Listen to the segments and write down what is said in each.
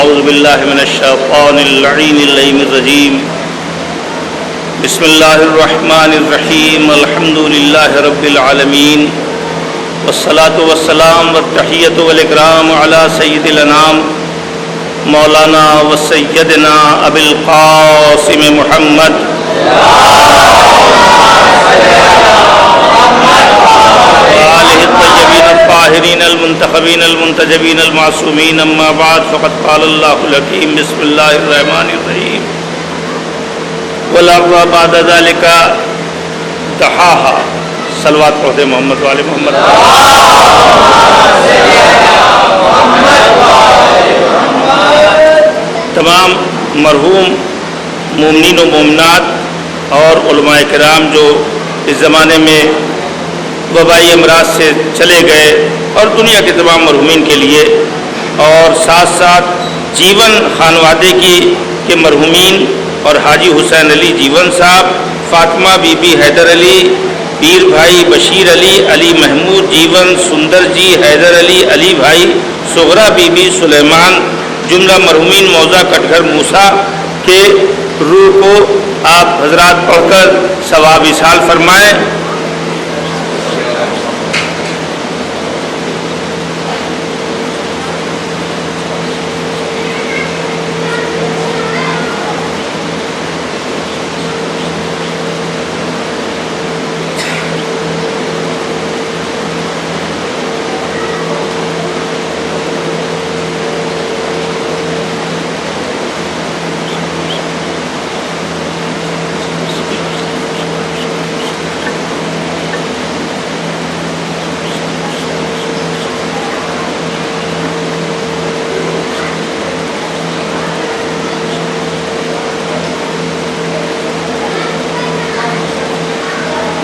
اعوذ باللہ من الشیطان اللعین اللعین الرجیم بسم اللہ الرحمن الرحیم الحمد للہ رب العالمین والصلاة والسلام والتحیۃ والاکرام علی سید الانام مولانا و سیدنا ابی القاسم محمد آلہ الطیبین الطاہرین المنتخبین المنتجبین المعصومین اما بعد فقد قال اللہ الحکیم بسم اللہ الرحمن الرحیم والارض بعد ذلك دحاها صلوات پڑھتے محمد والے محمد تمام مرحوم مومنین و مومنات اور علماء کرام جو اس زمانے میں وبائی امراض سے چلے گئے اور دنیا کے تمام مرحومین کے لیے اور ساتھ ساتھ جیون خانوادے کے مرحومین اور حاجی حسین علی جیون صاحب، فاطمہ بی بی حیدر علی، پیر بھائی بشیر علی، علی محمود جیون، سندر جی حیدر علی، علی بھائی، سغرا بی بی سلیمان، جملہ مرحومین موضع کٹگھر موسیٰ کے روح کو آپ حضرات پڑھ کر ثواب ایصال فرمائیں۔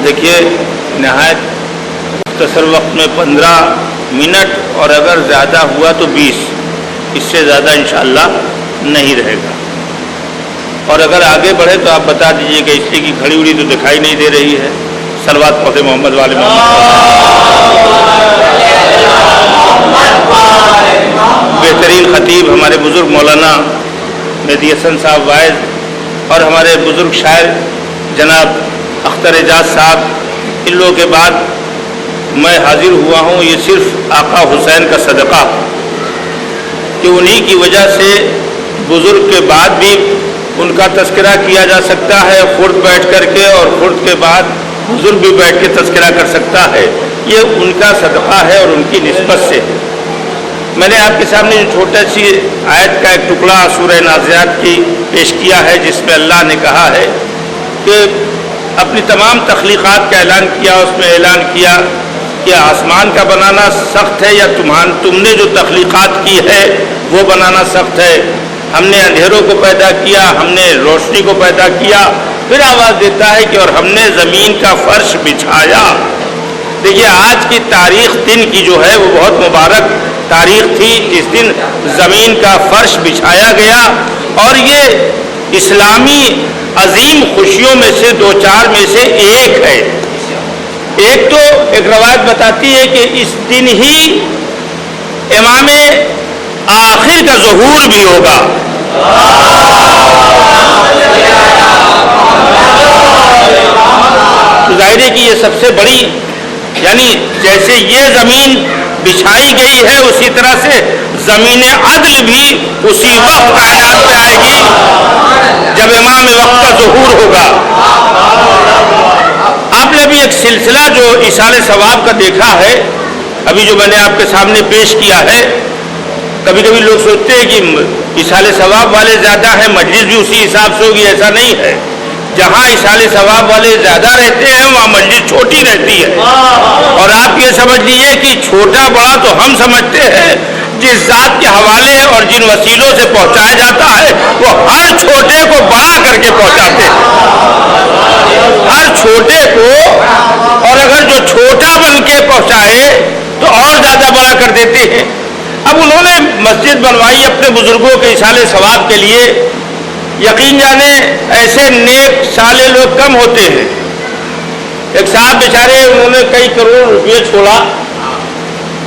دیکھیے نہایت مختصر وقت میں 15 منٹ اور اگر زیادہ ہوا تو 20، اس سے زیادہ انشاءاللہ نہیں رہے گا۔ اور اگر آگے بڑھے تو آپ بتا دیجئے کہ اس لیے کی کھڑی ہوئی تو دکھائی نہیں دے رہی ہے۔ صلوات پڑھتے محمد والے بہترین خطیب ہمارے بزرگ مولانا مہدی حسن صاحب وائز اور ہمارے بزرگ شاعر جناب اختر اعجاز صاحب، ان لوگوں کے بعد میں حاضر ہوا ہوں۔ یہ صرف آقا حسین کا صدقہ کہ انہی کی وجہ سے بزرگ کے بعد بھی ان کا تذکرہ کیا جا سکتا ہے، خرد بیٹھ کر کے، اور خرد کے بعد بزرگ بھی بیٹھ کے تذکرہ کر سکتا ہے۔ یہ ان کا صدقہ ہے اور ان کی نسبت سے میں نے آپ کے سامنے جو چھوٹا سی آیت کا ایک ٹکڑا سورہ نازعات کی پیش کیا ہے، جس میں اللہ نے کہا ہے کہ اپنی تمام تخلیقات کا اعلان کیا، اس میں اعلان کیا کہ آسمان کا بنانا سخت ہے یا تم نے جو تخلیقات کی ہے وہ بنانا سخت ہے۔ ہم نے اندھیروں کو پیدا کیا، ہم نے روشنی کو پیدا کیا۔ پھر آواز دیتا ہے کہ اور ہم نے زمین کا فرش بچھایا۔ دیکھیے آج کی تاریخ دن کی جو ہے وہ بہت مبارک تاریخ تھی، جس دن زمین کا فرش بچھایا گیا، اور یہ اسلامی عظیم خوشیوں میں سے دو چار میں سے ایک ہے۔ ایک تو ایک روایت بتاتی ہے کہ اس دن ہی امام آخر کا ظہور بھی ہوگا۔ تو ظاہر ہے کہ یہ سب سے بڑی، یعنی جیسے یہ زمین بچھائی گئی ہے اسی طرح سے زمین عدل بھی اسی وقت کائنات میں آئے گی جب امام وقت کا ظہور ہوگا۔ آپ نے بھی ایک سلسلہ جو ایصال ثواب کا دیکھا ہے، ابھی جو میں نے آپ کے سامنے پیش کیا ہے۔ کبھی کبھی لوگ سوچتے ہیں کہ ایصال ثواب والے زیادہ ہیں، مجلس بھی اسی حساب سے ہوگی، ایسا نہیں ہے۔ جہاں ایصال ثواب والے زیادہ رہتے ہیں وہاں مجلس چھوٹی رہتی ہے۔ اور آپ یہ سمجھ لیجیے کہ چھوٹا بڑا تو ہم سمجھتے ہیں، جس ذات کے حوالے اور جن وسیلوں سے پہنچایا جاتا ہے وہ ہر چھوٹے کو بڑا کر کے پہنچاتے ہیں، ہر چھوٹے کو، اور اگر جو چھوٹا بن کے پہنچائے تو اور زیادہ بڑا کر دیتے ہیں۔ اب انہوں نے مسجد بنوائی اپنے بزرگوں کے ایصال ثواب کے لیے۔ یقین جانے ایسے نیک صالح لوگ کم ہوتے ہیں۔ ایک صاحب بیچارے انہوں نے کئی کروڑ روپئے چھوڑا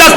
10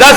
10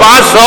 500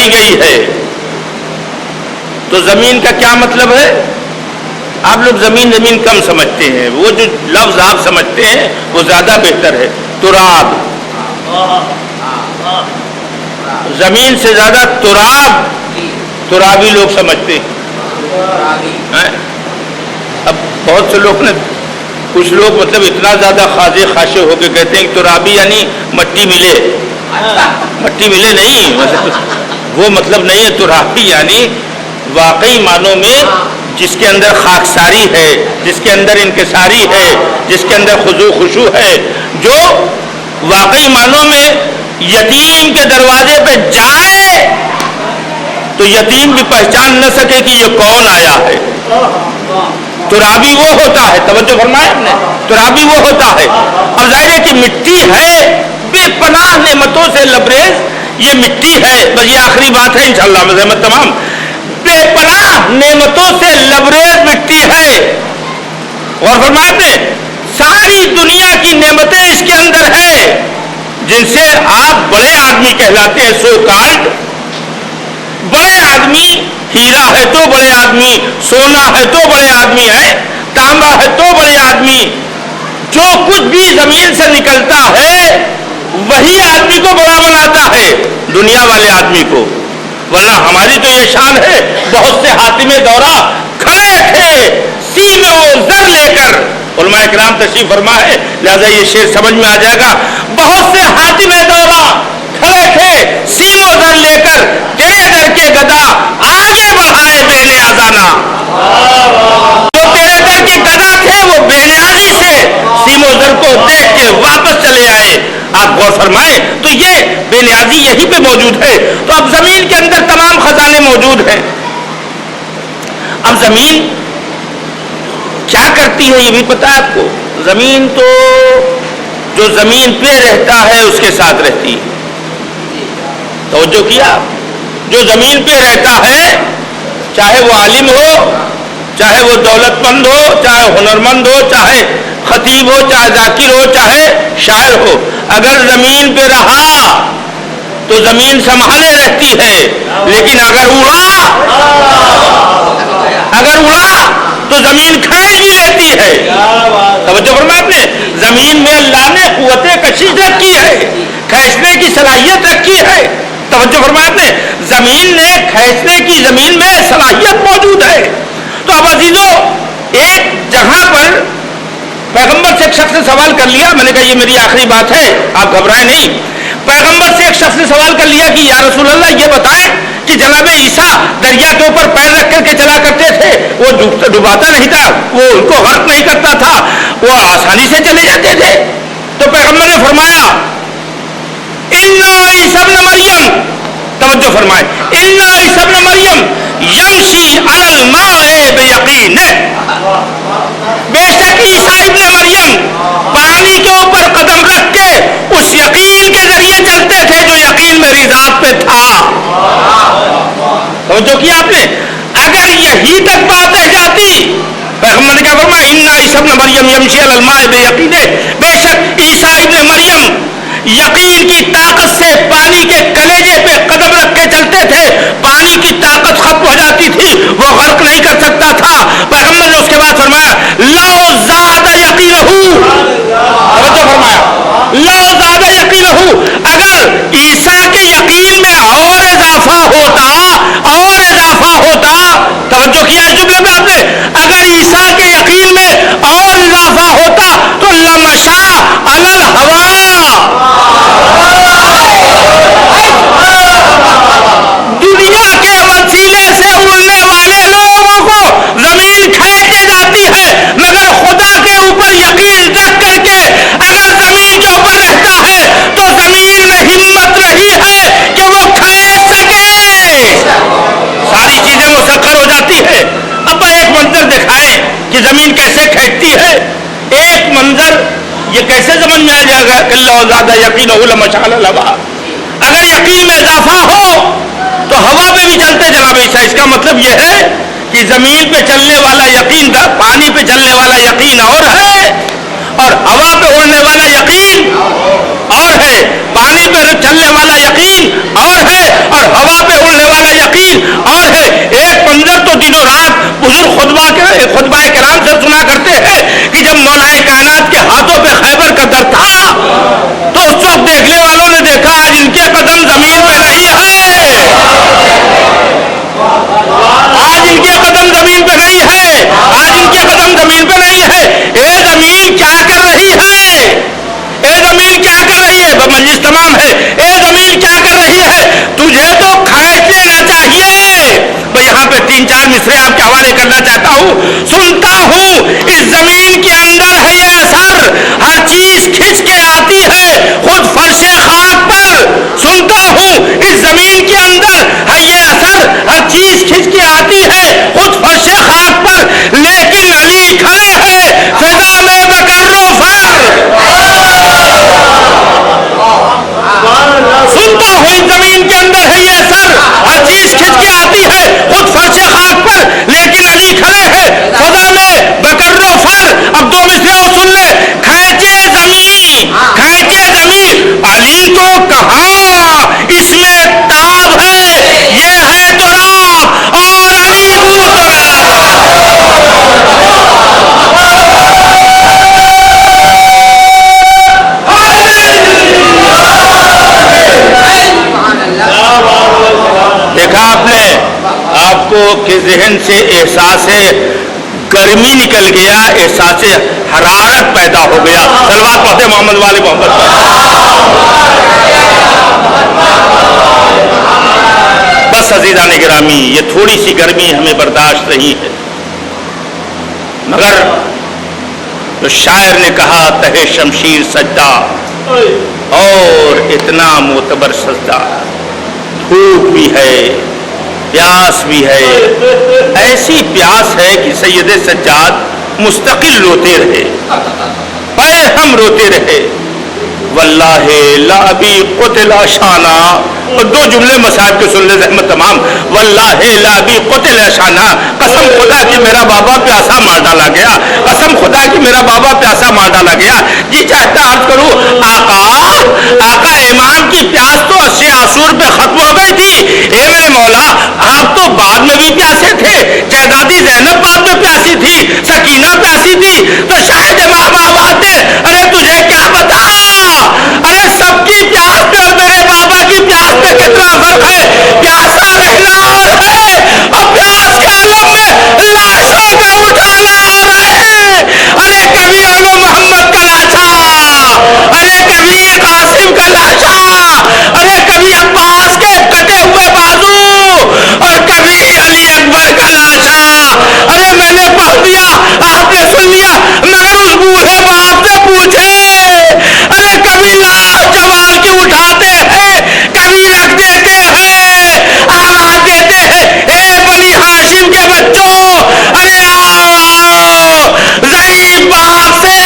بڑھائی گئی ہے. تو زمین کا کیا مطلب ہے؟ آپ لوگ زمین زمین کم سمجھتے ہیں، وہ جو لفظ آپ سمجھتے ہیں وہ زیادہ بہتر ہے. تراب، زمین سے زیادہ ترابی لوگ سمجھتے ہیں. اب بہت سے لوگ نے، کچھ لوگ مطلب اتنا زیادہ خاصے خاشے ہو کے کہتے ہیں کہ ترابی یعنی مٹی ملے. مٹی ملے نہیں، وہ مطلب نہیں ہے. ترابی یعنی واقعی معنوں میں جس کے اندر خاکساری ہے، جس کے اندر انکساری ہے، جس کے اندر خضوع خشوع ہے، جو واقعی معنوں میں یتیم کے دروازے پہ جائے تو یتیم بھی پہچان نہ سکے کہ یہ کون آیا ہے. ترابی وہ ہوتا ہے، توجہ فرمایا ہم نے، ترابی وہ ہوتا ہے. اب ظاہر ہے کہ مٹی ہے بے پناہ نعمتوں سے لبریز، یہ مٹی ہے. بس یہ آخری بات ہے انشاءاللہ مذہمت تمام. بے پناہ نعمتوں سے لبریز مٹی ہے. اور فرمایا نے ساری دنیا کی نعمتیں اس کے اندر ہیں، جن سے آپ بڑے آدمی کہلاتے ہیں. سو کالڈ بڑے آدمی، ہیرا ہے تو بڑے آدمی، سونا ہے تو بڑے آدمی ہے، تانبا ہے تو بڑے آدمی. جو کچھ بھی زمین سے نکلتا ہے وہی آدمی کو بڑا بناتا ہے، دنیا والے آدمی کو. ورنہ ہماری تو یہ شان ہے، بہت سے حاتم دورہ کھڑے تھے سیم و زر لے کر. علماء کرام تشریف فرما ہے، لہذا یہ شعر سمجھ میں آ جائے گا. بہت سے حاتم دورہ کھڑے تھے سیم و زر لے کر، تیرے در کے گدا آگے بڑھائے بے نیازانہ. جو تیرے در کے گدا تھے وہ بے نیازی سے سیم و زر کو دیکھ کے واپس چلے آئے. آپ غور فرمائیں تو یہ بے نیازی یہی پہ موجود ہے. تو اب زمین کے اندر تمام خزانے موجود ہیں. اب زمین کیا کرتی ہے یہ بھی پتا ہے آپ کو. زمین تو جو زمین پہ رہتا ہے اس کے ساتھ رہتی ہے. توجہ کیا؟ جو زمین پہ رہتا ہے چاہے وہ عالم ہو، چاہے وہ دولت مند ہو، چاہے ہنرمند ہو، چاہے خطیب ہو، چاہے ذاکر ہو، چاہے شاعر ہو، اگر زمین پہ رہا تو زمین سنبھالے رہتی ہے. لیکن اگر اڑا تو زمین کھینچ بھی لیتی ہے. توجہ فرمایا آپ نے، زمین میں اللہ نے قوت کشش رکھی ہے، کھینچنے کی صلاحیت رکھی ہے. توجہ فرمایا آپ نے، زمین نے کھینچنے کی زمین میں صلاحیت موجود ہے. تو اب عزیزو، ایک جگہ پر پیغمبر سے ایک شخص نے سوال کر لیا. میں نے کہا یہ میری آخری بات ہے، آپ گھبرائیں نہیں. پیغمبر سے ایک شخص نے سوال کر لیا کہ یا رسول اللہ یہ بتائیں کہ جناب عیسیٰ دریا کے اوپر پیر رکھ کر کے چلا کرتے تھے، وہ ڈوباتا نہیں تھا، وہ ان کو غرق نہیں کرتا تھا، وہ آسانی سے چلے جاتے تھے. تو پیغمبر نے فرمایا اِنَّا عِیسیٰ ابْنَ مریم، توجہ فرمائیں، اِنَّا عِیسیٰ ابْنَ مریم یمشی علی الماء بیقین. بے شک عیسیٰ ابن مریم پانی کے اوپر قدم رکھ کے اس یقین کے ذریعے چلتے تھے جو یقین میری ذات پہ تھا. توجہ کیا آپ نے؟ اگر یہی تک بات رہ جاتی، پیغمبر نے کیا فرمایا اِنَّا عِیسیٰ ابْنَ مریم یمشی علی الماء بیقین. بے شک عیسیٰ ابن مریم یقین کی طاقت سے پانی کے کلیجے پہ قدم رکھ کے چلتے تھے. پانی کی طاقت ختم ہو جاتی تھی، وہ غرق نہیں کر سکتا تھا. پیغمبر نے اس کے بعد فرمایا لو زاد یقینہ، توجہ فرمایا لو زاد یقینہ، اگر عیسیٰ کے یقین میں اور اضافہ ہوتا، توجہ کیا اس جملے میں آپ نے، اگر عیسیٰ کے یقین میں اور اضافہ ہوتا تو لمشا علی الہوا، دنیا کے وسیلے سے اڑنے والے لوگوں کو زمین کھینچے جاتی ہے، مگر خدا کے اوپر یقین رکھ کر کے اگر زمین کے اوپر رہتا ہے تو زمین میں ہمت نہیں ہے کہ وہ کھینچ سکے. ساری چیزیں مسخر ہو جاتی ہے. اب ایک منظر دکھائیں کہ زمین کیسے کھینچتی ہے. ایک منظر یہ کیسے سمجھ میں آ جائے گا کہ اللہ زیادہ یقین ہو لمشا علی الہوا. اگر یقین میں اضافہ ہو تو ہوا پہ بھی چلتے جناب عیسیٰ. اس کا مطلب یہ ہے کہ زمین پہ چلنے والا یقین، پانی پہ چلنے والا یقین اور ہے، اور ہوا پہ اڑنے والا یقین اور ہے پانی پہ چلنے والا یقین اور ہے، اور ہوا پہ اڑنے والا یقین اور ہے۔ ایک منظر تو دن و رات بزرگ خطبہ کرام سے سنا کرتے ہیں کہ جب مولا کائنات کے ہاتھوں پہ خیبر کا در تھا تو اس وقت دیکھنے والوں نے دیکھا آج ان کے قدم زمین پہ نہیں ہے، آج ان کے قدم زمین پہ نہیں ہے، آج ان کے قدم زمین پہ نہیں ہے۔ اے زمین کیا کر رہی ہے، اے زمین کیا کر رہی ہے، مجلس تمام ہے، اے زمین کیا کر رہی ہے، تجھے تو کھینچ لینا چاہیے۔ میں یہاں پہ 3-4 مصرے آپ کے حوالے کرنا چاہتا ہوں۔ سنتا ہوں اس زمین کے اندر ہے یہ اثر، ہر چیز کھنچ کے آتی ہے خود فرش خاک پر۔ سنتا ہوں اس زمین کے اندر ہے یہ اثر، ہر چیز کھنچ کے آتی ہے خود فرش خاک پر، لیکن علی کھڑے ہیں فضا میں بکر و فر۔ سنتا ہوں اس زمین کے اندر ہے یہ اثر، ہر چیز کھنچ کے آتی ہے خود فرش خاک پر، لیکن علی کھڑے ہیں فضا میں بکر و فر۔ اب 2 مصرے اور سن لے۔ کھینچے زمین، کھینچے زمین، علی کو کہاں اس میں تاب ہے، یہ ہے تراب اور علی ہوں دیکھا آپ نے، آپ کو کہ ذہن سے احساس گرمی نکل گیا، احساس حرارت پیدا ہو گیا۔ صلوات پڑھتے محمد والی محمد بس عزیزان گرامی، یہ تھوڑی سی گرمی ہمیں برداشت نہیں ہے، مگر جو شاعر نے کہا تہے شمشیر سجدہ اور اتنا معتبر سجدہ، دھوپ بھی ہے پیاس بھی ہے، ایسی پیاس ہے کہ سید سجاد مستقل روتے رہے، پے ہم روتے رہے۔ واللہ لا ابی قتل شانا، اور 2 جملے مساج کے سن لے زحمت تمام۔ واللہ لا ابی قتل شانا، قسم خدا کی میرا بابا پیاسا مار ڈالا گیا، قسم خدا کی میرا بابا پیاسا مار ڈالا گیا۔ جی چاہتا عرض کروں آقا ایمان کی پیاس تو 80 عاشور پہ ختم ہو گئی تھی، اے میرے مولا آپ تو بعد میں بھی پیاسے تھے، جائیدادی زینب بعد میں پیاسی تھی، سکینہ پیاسی تھی، تو شاید امام آباد نے ارے تجھے کیا بتا، ارے سب کی پیاس پہ اور میرے بابا کی پیاس پہ کتنا فرق ہے، پیاسا رہنا اور ہے، اور پیاس کے عالم میں لاشوں پہ اٹھانا اور ہے۔ ارے کبھی انو محمد کا لاشا، ارے کبھی قاسم کا لاشا، ارے کبھی عباس کے کٹے ہوئے بازو، اور کبھی علی اکبر کا لاشا۔ ارے میں نے پڑھ دیا آپ نے سن لیا، مگر اس بوڑھے باپ سے پوچھے، ارے کبھی لاش جوان کی اٹھاتے ہیں، کبھی رکھ دیتے ہیں، آواز دیتے ہیں اے بنی ہاشم کے بچوں، ارے آؤ ضعیف باپ سے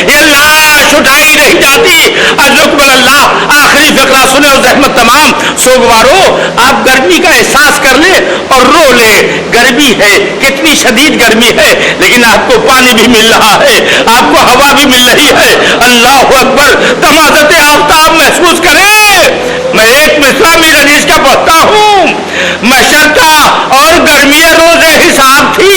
یہ لاش اٹھائی نہیں جاتی۔ اجرکم اللہ، آخری فقرہ سنے اور زحمت تمام۔ سوگوارو آپ گرمی کا احساس کر لیں اور رو لیں، گرمی ہے کتنی شدید گرمی ہے، لیکن آپ کو پانی بھی مل رہا ہے، آپ کو ہوا بھی مل رہی ہے۔ اللہ اکبر، تمازت آفتاب محسوس کریں۔ میں ایک مصرع میر عزیز کا پڑھتا ہوں۔ محشر تھا اور گرمی روز حساب تھی،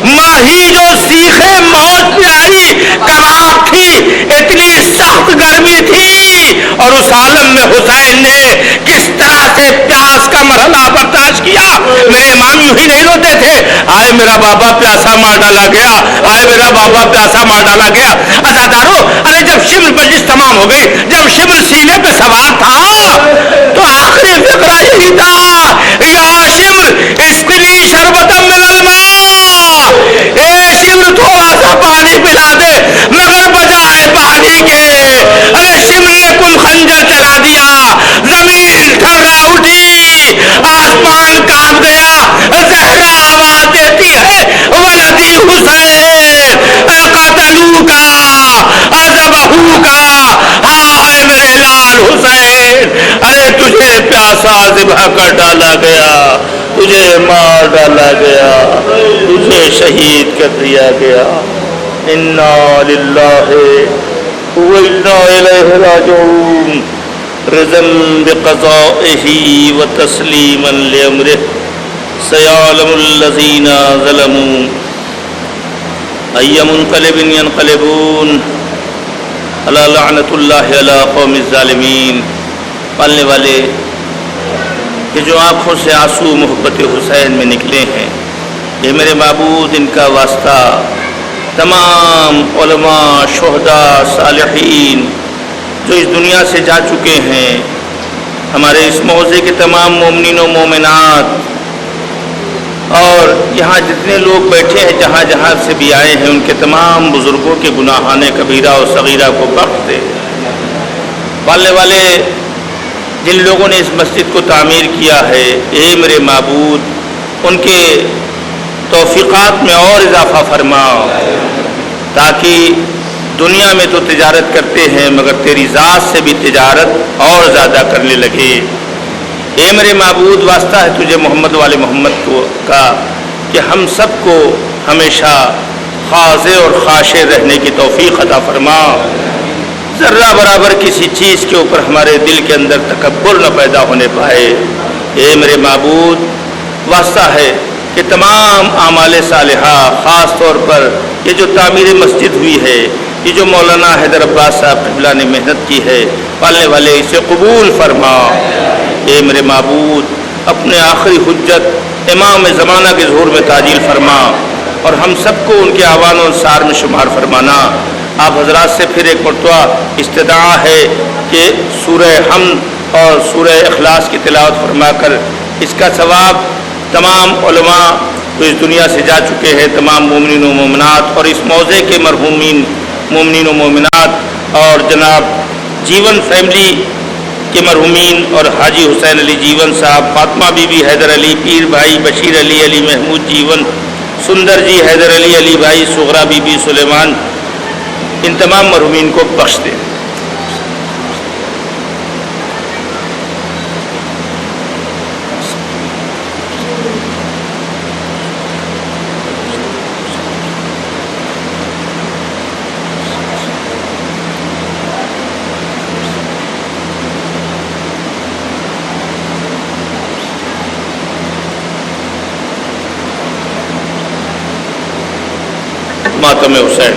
ماہی جو سیخے موت پیاری کباب تھی، اتنی سخت گرمی تھی، اور اس عالم میں حسین نے کس طرح سے پیاس کا مرحلہ برداشت کیا۔ میرے امام یوں ہی نہیں روتے تھے، آئے میرا بابا پیاسا مار ڈالا گیا، آئے میرا بابا پیاسا مار ڈالا گیا۔ عزادارو، ارے جب شمر مجلس تمام ہو گئی، جب شمر سینے پہ سوار تھا تو آخری فقرہ یہی تھا، یا شمر اسقنی شربتا من الماء، اے شمر تھوڑا سا پانی پلا دے، مگر بجائے پانی کے ارے شمر نے کل خنجر چلا دیا، زمین تھرا اٹھی، آسمان کانپ گیا، زہرا آواز دیتی ہے ولدی حسین قتلو کا عذبہو کا، ہائے میرے لال حسین، ارے تجھے پیاسا ذبح کر ڈالا گیا، تجھے مار ڈالا گیا، تجھے شہید کر دیا گیا۔ انا للہ وإنا إليه راجعون رضا بقضائه وتسليما لأمره سيعلم الذين ظلموا أي منقلب ينقلبون ألا لعنة الله على قوم الظالمين. پالنے والے کہ جو آنکھوں سے آنسو محبت حسین میں نکلے ہیں، یہ میرے معبود ان کا واسطہ تمام علماء، شہداء، صالحین جو اس دنیا سے جا چکے ہیں، ہمارے اس موضع کے تمام مومنین و مومنات، اور یہاں جتنے لوگ بیٹھے ہیں جہاں جہاں سے بھی آئے ہیں، ان کے تمام بزرگوں کے گناہان کبیرہ و صغیرہ کو بخش دے. پالنے والے جن لوگوں نے اس مسجد کو تعمیر کیا ہے، اے میرے معبود ان کے توفیقات میں اور اضافہ فرما، تاکہ دنیا میں تو تجارت کرتے ہیں مگر تیری ذات سے بھی تجارت اور زیادہ کرنے لگے. اے میرے معبود واسطہ ہے تجھے محمد والے محمد کو کا کہ ہم سب کو ہمیشہ خاضع اور خاشع رہنے کی توفیق عطا فرما. ذرہ برابر کسی چیز کے اوپر ہمارے دل کے اندر تکبر نہ پیدا ہونے پائے. اے میرے معبود واسطہ ہے کہ تمام اعمال صالحہ، خاص طور پر یہ جو تعمیر مسجد ہوئی ہے، یہ جو مولانا حیدر عباس صاحب قبلہ نے محنت کی ہے، پالنے والے اسے قبول فرما. اے میرے معبود اپنے آخری حجت امام زمانہ کے ظہور میں تعجیل فرما، اور ہم سب کو ان کے اعوان و انصار میں شمار فرمانا. آپ حضرات سے پھر ایک مرتبہ استدعا ہے کہ سورہ حمد اور سورہ اخلاص کی تلاوت فرما کر اس کا ثواب تمام علماء جو اس دنیا سے جا چکے ہیں، تمام مومنین و مومنات، اور اس موضع کے مرحومین مومنین و مومنات، اور جناب جیون فیملی کے مرحومین، اور حاجی حسین علی جیون صاحب، فاطمہ بی بی حیدر علی، پیر بھائی بشیر علی، علی محمود جیون، سندر جی حیدر علی، علی بھائی صغرا بی بی سلیمان، ان تمام مرحومین کو بخش دے. ماتم حسین.